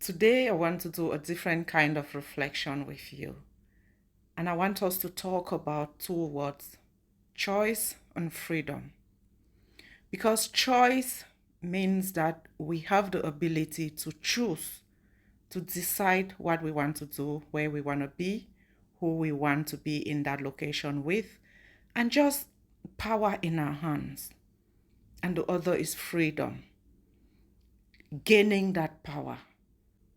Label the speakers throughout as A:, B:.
A: Today, I want to do a different kind of reflection with you. And I want us to talk about two words: choice and freedom. Because choice means that we have the ability to choose, to decide what we want to do, where we want to be, who we want to be in that location with, and just power in our hands. And the other is freedom, gaining that power,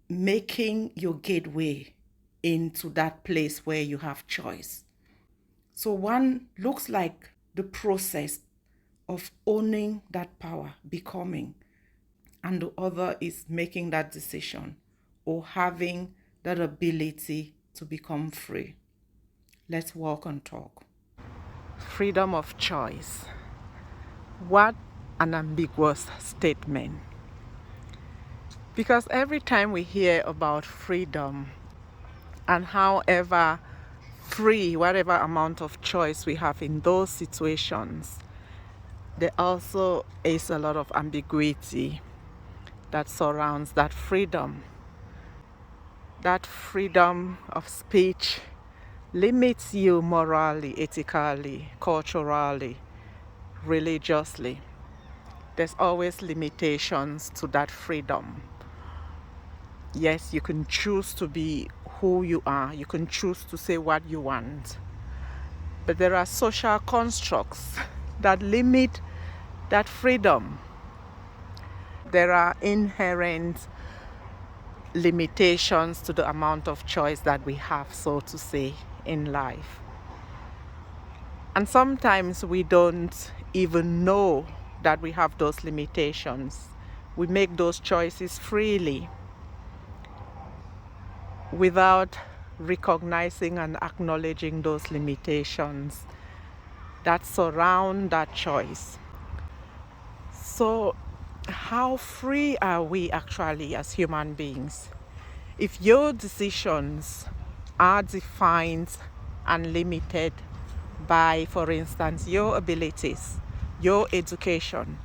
A: making your gateway into that place where you have choice. So one looks like the process of owning that power, becoming, and the other is making that decision or having that ability to become free. Let's walk and talk. Freedom of choice. What an ambiguous statement. Because every time we hear about freedom, and however free, whatever amount of choice we have in those situations, there also is a lot of ambiguity that surrounds that freedom. That freedom of speech limits you morally, ethically, culturally, religiously. There's always limitations to that freedom. Yes, you can choose to be who you are, you can choose to say what you want, but there are social constructs that limit that freedom. There are inherent limitations to the amount of choice that we have, so to say, in life. And sometimes we don't even know that we have those limitations. We make those choices freely without recognizing and acknowledging those limitations that surround that choice. So, how free are we actually as human beings? If your decisions are defined and limited by, for instance, your abilities, your education,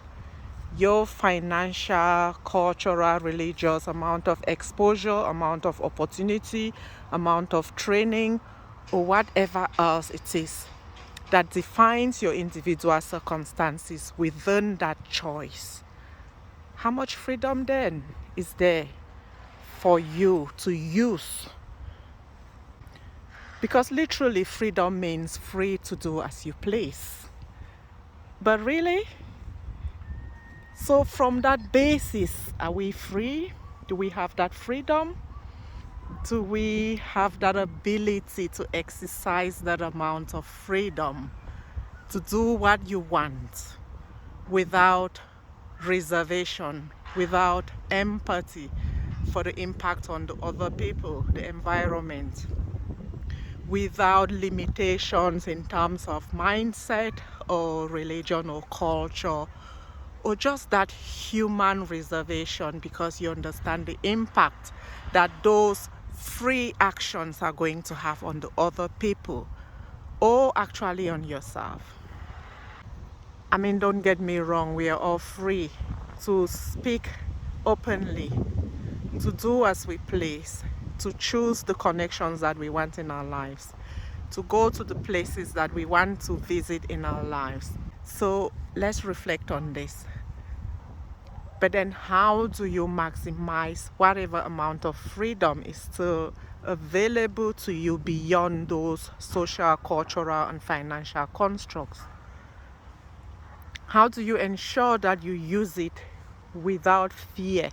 A: your financial, cultural, religious amount of exposure, amount of opportunity, amount of training, or whatever else it is that defines your individual circumstances within that choice, how much freedom then is there for you to use? Because literally, freedom means free to do as you please. But really? So, from that basis, are we free? Do we have that freedom? Do we have that ability to exercise that amount of freedom to do what you want without reservation, without empathy for the impact on the other people, the environment, without limitations in terms of mindset or religion or culture, or just that human reservation, because you understand the impact that those free actions are going to have on the other people or actually on yourself? I mean, don't get me wrong, we are all free to speak openly, to do as we please, to choose the connections that we want in our lives, to go to the places that we want to visit in our lives. So let's reflect on this. But then, how do you maximize whatever amount of freedom is still available to you beyond those social, cultural, and financial constructs? How do you ensure that you use it without fear?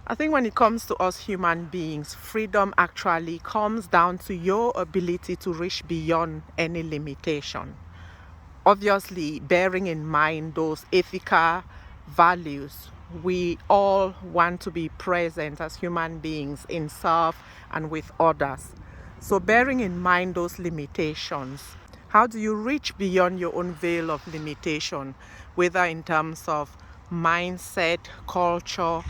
A: I think when it comes to us human beings, freedom actually comes down to your ability to reach beyond any limitation. Obviously, bearing in mind those ethical values, we all want to be present as human beings in self and with others. So, bearing in mind those limitations, how do you reach beyond your own veil of limitation, whether in terms of mindset, culture,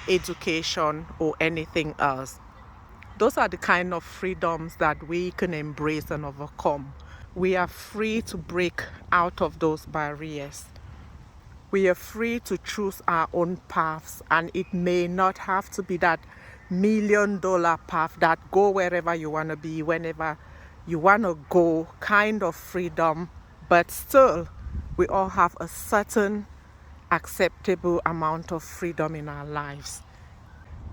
A: education, or anything else? Those are the kind of freedoms that we can embrace and overcome. We are free to break out of those barriers. We are free to choose our own paths, and it may not have to be that $1,000,000 path that go wherever you want to be, whenever you want to go kind of freedom, but still we all have a certain acceptable amount of freedom in our lives.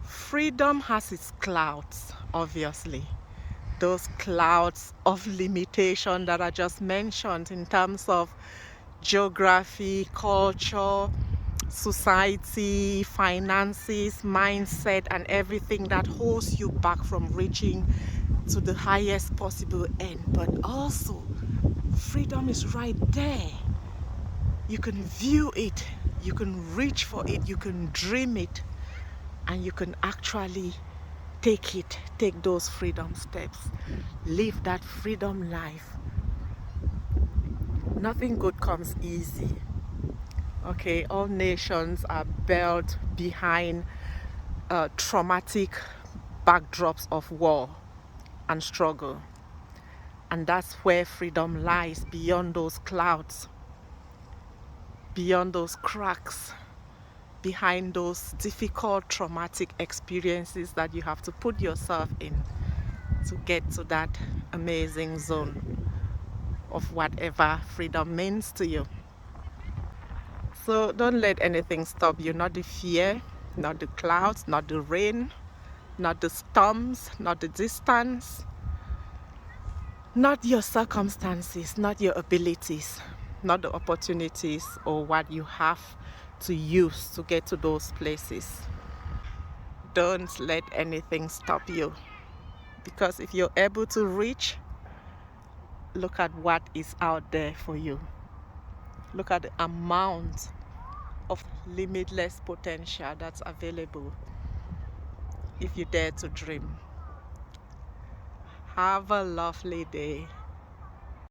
A: Freedom has its clouds, obviously. Those clouds of limitation that I just mentioned in terms of geography, culture, society, finances, mindset, and everything that holds you back from reaching to the highest possible end. But also, freedom is right there. You can view it, you can reach for it, you can dream it, and you can actually take those freedom steps, live that freedom life. Nothing good comes easy. Okay, all nations are built behind traumatic backdrops of war and struggle, and that's where freedom lies, beyond those clouds, beyond those cracks, behind those difficult traumatic experiences that you have to put yourself in to get to that amazing zone of whatever freedom means to you. So don't let anything stop you, not the fear, not the clouds, not the rain, not the storms, not the distance, not your circumstances, not your abilities, not the opportunities or what you have to use to get to those places. Don't let anything stop you, because if you're able to reach, look at what is out there for you. Look at the amount of limitless potential that's available if you dare to dream. Have a lovely day.